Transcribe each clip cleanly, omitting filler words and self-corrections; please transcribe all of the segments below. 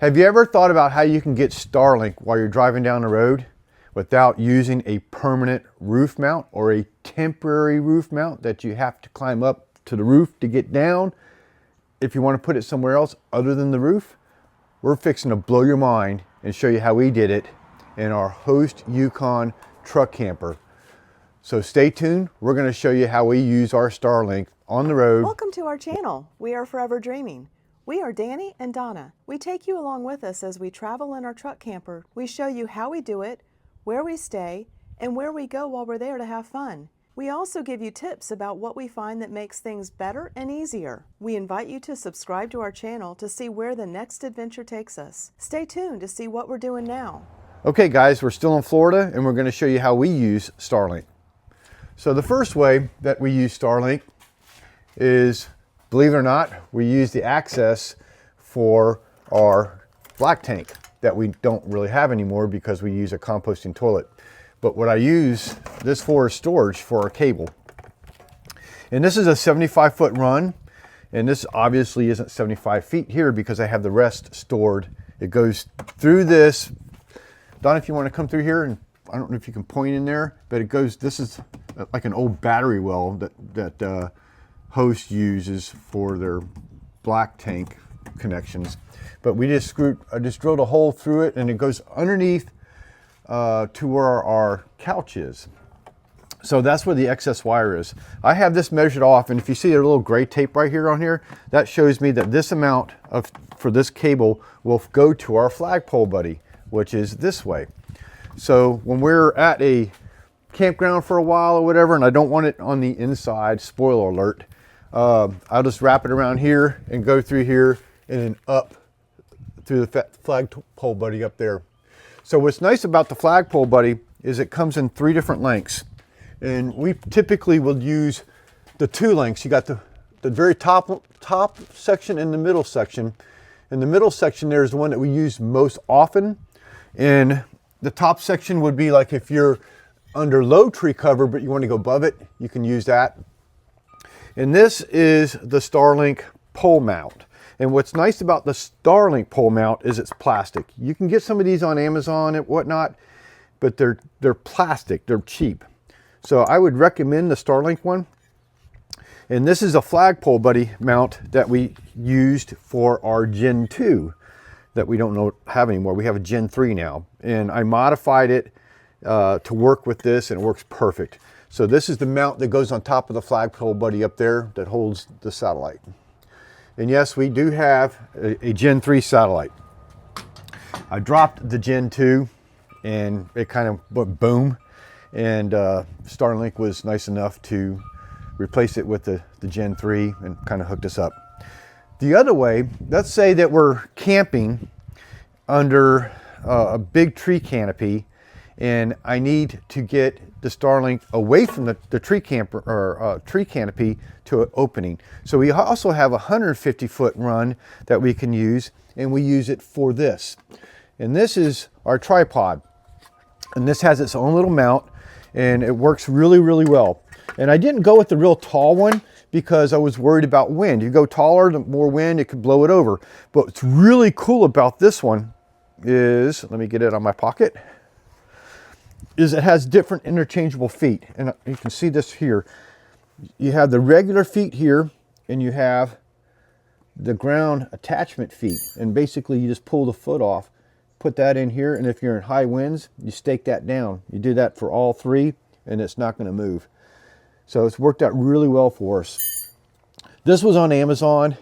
Have you ever thought about how you can get Starlink while you're driving down the road without using a permanent roof mount or a temporary roof mount that you have to climb up to the roof to get down? If you want to put it somewhere else other than the roof, we're fixing to blow your mind and show you how we did it in our Host Yukon truck camper. So stay tuned. We're going to show you how we use our Starlink on the road. Welcome to our channel, We Are Forever Dreaming. We are Danny and Donna. We take you along with us as we travel in our truck camper. We show you how we do it, where we stay, and where we go while we're there to have fun. We also give you tips about what we find that makes things better and easier. We invite you to subscribe to our channel to see where the next adventure takes us. Stay tuned to see what we're doing now. Okay guys, we're still in Florida and we're going to show you how we use Starlink. So the first way that we use Starlink is, believe it or not, we use the access for our black tank that we don't really have anymore because we use a composting toilet. But what I use this for is storage for our cable. And this is a 75-foot run. And this obviously isn't 75 feet here because I have the rest stored. It goes through this. Don, if you want to come through here, and I don't know if you can point in there, but it goes, this is like an old battery well that Host uses for their black tank connections. But we just I just drilled a hole through it and it goes underneath to where our couch is. So that's where the excess wire is. I have this measured off, and if you see a little gray tape right here on here, that shows me that this amount for this cable will go to our flagpole buddy, which is this way. So when we're at a campground for a while or whatever, and I don't want it on the inside, spoiler alert, I'll just wrap it around here and go through here and then up through the flagpole buddy up there. So what's nice about the flagpole buddy is it comes in 3 different lengths. And we typically will use the 2 lengths. You got the very top section and the middle section. And the middle section there is the one that we use most often. And the top section would be like if you're under low tree cover, but you want to go above it, you can use that. And this is the Starlink pole mount. And what's nice about the Starlink pole mount is it's plastic. You can get some of these on Amazon and whatnot, but they're plastic, they're cheap. So I would recommend the Starlink one. And this is a flagpole buddy mount that we used for our Gen 2 that we don't have anymore. We have a Gen 3 now. And I modified it to work with this, and it works perfect. So this is the mount that goes on top of the flagpole buddy up there that holds the satellite. And yes, we do have a Gen 3 satellite. I dropped the Gen 2 and it kind of went boom. And Starlink was nice enough to replace it with the Gen 3 and kind of hooked us up. The other way, let's say that we're camping under a big tree canopy and I need to get the Starlink away from the tree canopy to an opening. So we also have a 150-foot run that we can use, and we use it for this. And this is our tripod. And this has its own little mount, and it works really, really well. And I didn't go with the real tall one because I was worried about wind. You go taller, the more wind, it could blow it over. But what's really cool about this one is, let me get it on my pocket, is it has different interchangeable feet. And you can see this here. You have the regular feet here, and you have the ground attachment feet. And basically you just pull the foot off, put that in here, and if you're in high winds, you stake that down. You do that for all 3, and it's not going to move. So it's worked out really well for us. This was on Amazon.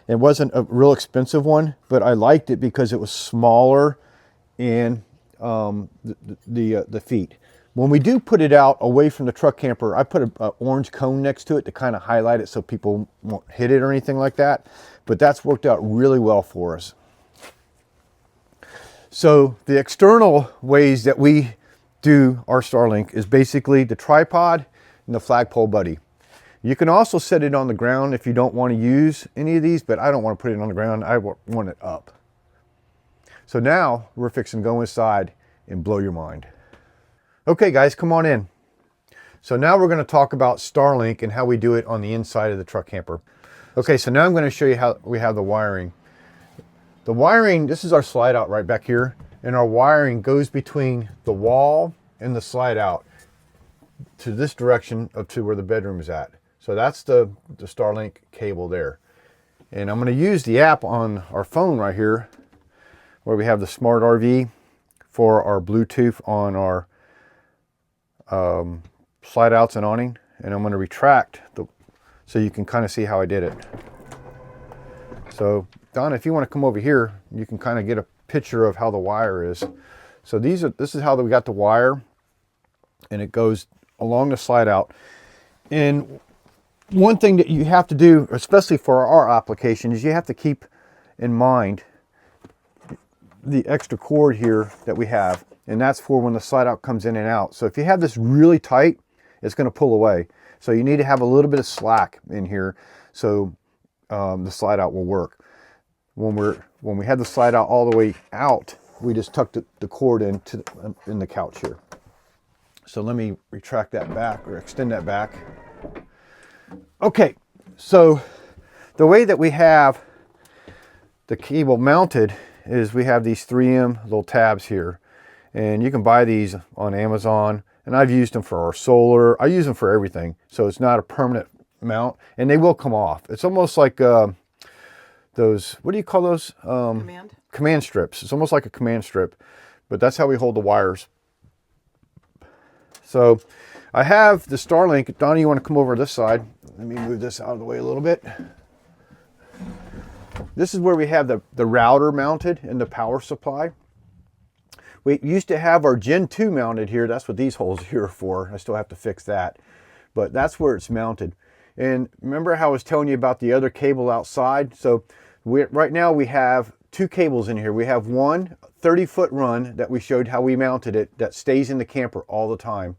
It wasn't a real expensive one, but I liked it because it was smaller and the feet. When we do put it out away from the truck camper, I put an orange cone next to it to kind of highlight it so people won't hit it or anything like that. But that's worked out really well for us. So the external ways that we do our Starlink is basically the tripod and the flagpole buddy. You can also set it on the ground if you don't want to use any of these, but I don't want to put it on the ground. I want it up. So now we're fixing to go inside and blow your mind. Okay guys, come on in. So now we're going to talk about Starlink and how we do it on the inside of the truck camper. Okay, so now I'm going to show you how we have the wiring. The wiring, this is our slide out right back here, and our wiring goes between the wall and the slide out to this direction up to where the bedroom is at. So that's the Starlink cable there. And I'm going to use the app on our phone right here where we have the Smart RV for our Bluetooth on our slide outs and awning. And I'm going to retract so you can kind of see how I did it. So Donna, if you want to come over here, you can kind of get a picture of how the wire is. So this is how we got the wire, and it goes along the slide out. And one thing that you have to do, especially for our application, is you have to keep in mind the extra cord here that we have, and that's for when the slide out comes in and out. So if you have this really tight, it's going to pull away. So you need to have a little bit of slack in here so the slide out will work. When we had the slide out all the way out, we just tucked the cord in the couch here. So let me retract that back, or extend that back. Okay, so the way that we have the cable mounted is we have these 3M little tabs here, and you can buy these on Amazon, and I've used them for our solar. I use them for everything, so it's not a permanent mount, and they will come off. It's almost like those, what do you call those? Command strips. It's almost like a command strip, but that's how we hold the wires. So I have the Starlink. Donnie, you want to come over this side? Let me move this out of the way a little bit. This is where we have the router mounted and the power supply. We used to have our Gen 2 mounted here. That's what these holes here are for. I still have to fix that, but that's where it's mounted. And remember how I was telling you about the other cable outside? So right now we have two cables in here. We have one 30-foot run that we showed how we mounted it that stays in the camper all the time.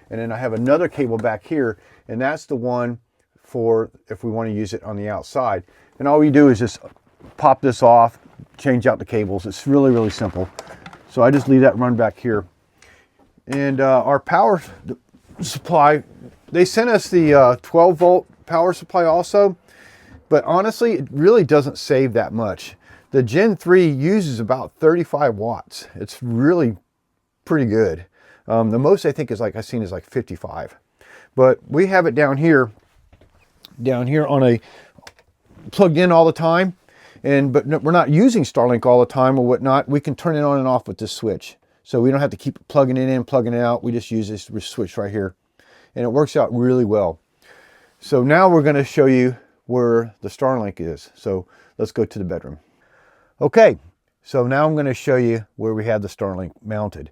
And then I have another cable back here, and that's the one for if we want to use it on the outside. And all we do is just pop this off, change out the cables. It's really, really simple. So I just leave that run back here. And our power supply, they sent us the 12-volt power supply also, but honestly, it really doesn't save that much. The Gen 3 uses about 35 watts. It's really pretty good. The most I think is I've seen is like 55. But we have it down here on a plugged in all the time. But we're not using Starlink all the time or whatnot. We can turn it on and off with this switch. So we don't have to keep plugging it in, plugging it out. We just use this switch right here. And it works out really well. So now we're going to show you where the Starlink is. So let's go to the bedroom. Okay, so now I'm going to show you where we have the Starlink mounted.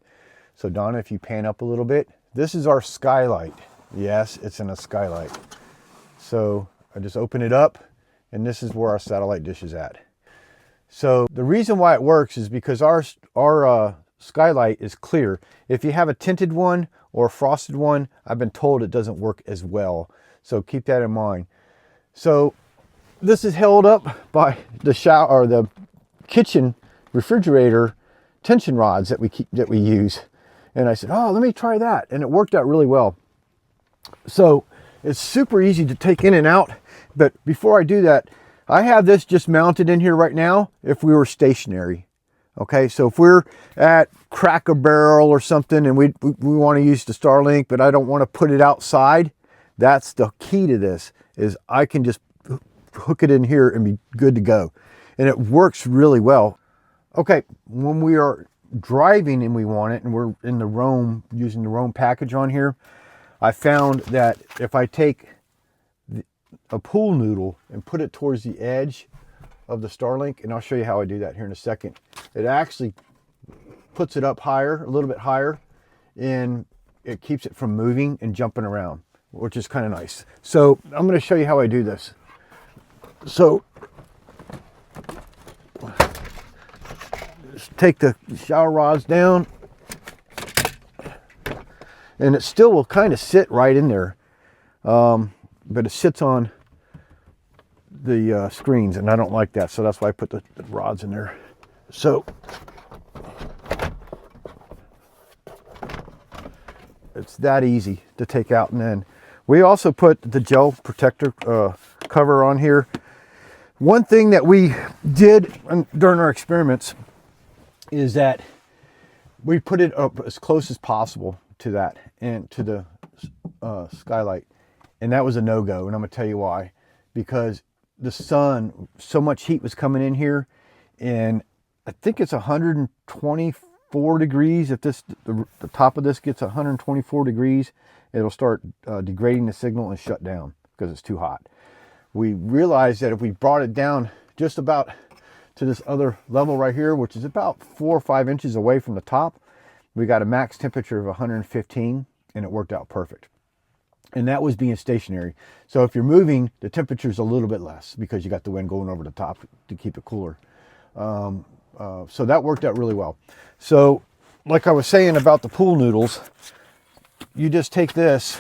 So Donna, if you pan up a little bit, this is our Skylight. Yes, it's in a Skylight. So I just open it up, and this is where our satellite dish is at. So the reason why it works is because our Skylight is clear. If you have a tinted one or a frosted one, I've been told it doesn't work as well. So keep that in mind. So this is held up by the shower or the kitchen refrigerator tension rods that we use. And I said, oh, let me try that. And it worked out really well. So it's super easy to take in and out. But before I do that, I have this just mounted in here right now if we were stationary. Okay, so if we're at Cracker Barrel or something and we want to use the Starlink, but I don't want to put it outside, that's the key to this, is I can just hook it in here and be good to go. And it works really well. Okay, when we are driving and we want it, and we're in the Roam, using the Roam package on here, I found that if I take a pool noodle and put it towards the edge of the Starlink, and I'll show you how I do that here in a second, it actually puts it up higher, a little bit higher, and it keeps it from moving and jumping around, which is kind of nice. So I'm going to show you how I do this. So just take the shower rods down, and it still will kind of sit right in there, but it sits on the screens, and I don't like that, so that's why I put the rods in there. So it's that easy to take out. And then we also put the gel protector cover on here. One thing that we did during our experiments is that we put it up as close as possible to that and to the Skylight, and that was a no-go, and I'm gonna tell you why. Because the sun, so much heat was coming in here, and I think it's 124 degrees. If the top of this gets 124 degrees, it'll start degrading the signal and shut down because it's too hot. We realized that if we brought it down just about to this other level right here, which is about 4 or 5 inches away from the top, we got a max temperature of 115, and it worked out perfect. And that was being stationary. So if you're moving, the temperature is a little bit less because you got the wind going over the top to keep it cooler. So that worked out really well. So like I was saying about the pool noodles, you just take this,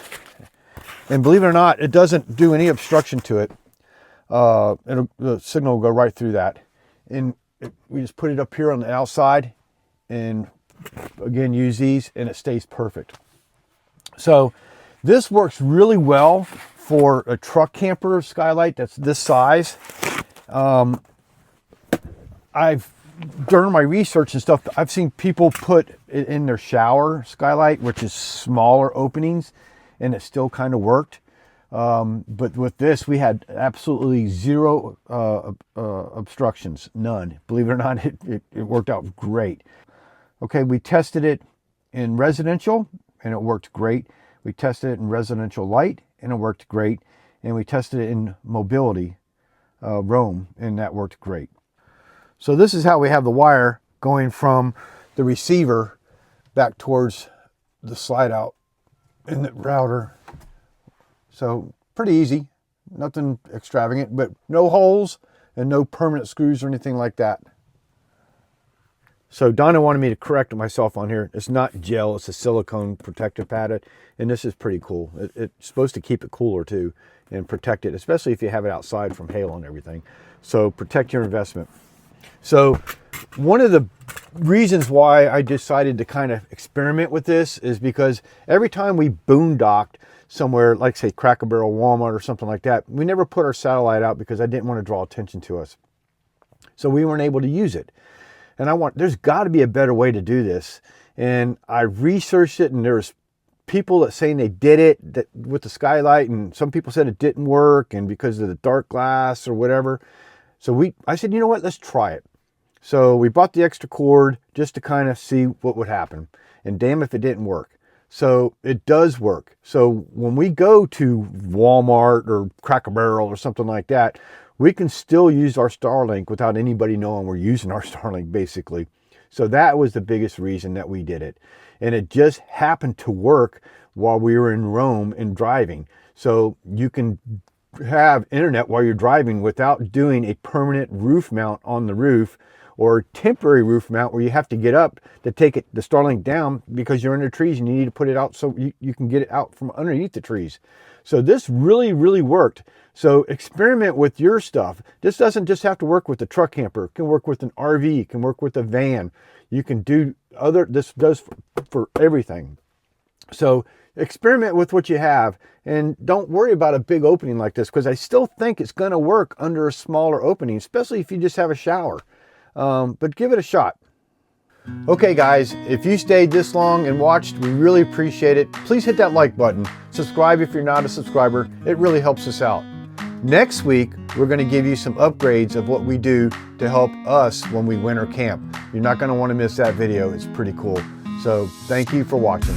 and believe it or not, it doesn't do any obstruction to it. The signal will go right through that. And we just put it up here on the outside, and again, use these, and it stays perfect. So this works really well for a truck camper Skylight that's this size. During my research and stuff, I've seen people put it in their shower Skylight, which is smaller openings, and it still kind of worked. But with this, we had absolutely zero obstructions, none. Believe it or not, it worked out great. Okay, we tested it in residential, and it worked great. We tested it in residential light, and it worked great. And we tested it in mobility, roam, and that worked great. So this is how we have the wire going from the receiver back towards the slide out in the router. So pretty easy, nothing extravagant, but no holes and no permanent screws or anything like that. So Donna wanted me to correct myself on here. It's not gel, it's a silicone protective pad, and this is pretty cool. It's supposed to keep it cooler too and protect it, especially if you have it outside from hail and everything. So protect your investment. So one of the reasons why I decided to kind of experiment with this is because every time we boondocked somewhere, like say Cracker Barrel, Walmart, or something like that, we never put our satellite out because I didn't want to draw attention to us. So we weren't able to use it. And there's got to be a better way to do this. And I researched it, and there's people that saying they did it with the Skylight, and some people said it didn't work, and because of the dark glass or whatever. So I said, you know what, let's try it. So we bought the extra cord just to kind of see what would happen. And damn if it didn't work. So it does work. So when we go to Walmart or Cracker Barrel or something like that, we can still use our Starlink without anybody knowing we're using our Starlink, basically. So that was the biggest reason that we did it. And it just happened to work while we were in Rome and driving. So you can have internet while you're driving without doing a permanent roof mount on the roof, or temporary roof mount where you have to get up to take the Starlink down because you're under trees and you need to put it out so you can get it out from underneath the trees. So this really, really worked. So experiment with your stuff. This doesn't just have to work with the truck camper. It can work with an RV. It can work with a van. You can do this does for everything. So experiment with what you have, and don't worry about a big opening like this, because I still think it's going to work under a smaller opening, especially if you just have a shower. But give it a shot. Okay guys, if you stayed this long and watched, we really appreciate it. Please hit that like button. Subscribe if you're not a subscriber. It really helps us out. Next week, we're going to give you some upgrades of what we do to help us when we winter camp. You're not going to want to miss that video. It's pretty cool. So thank you for watching.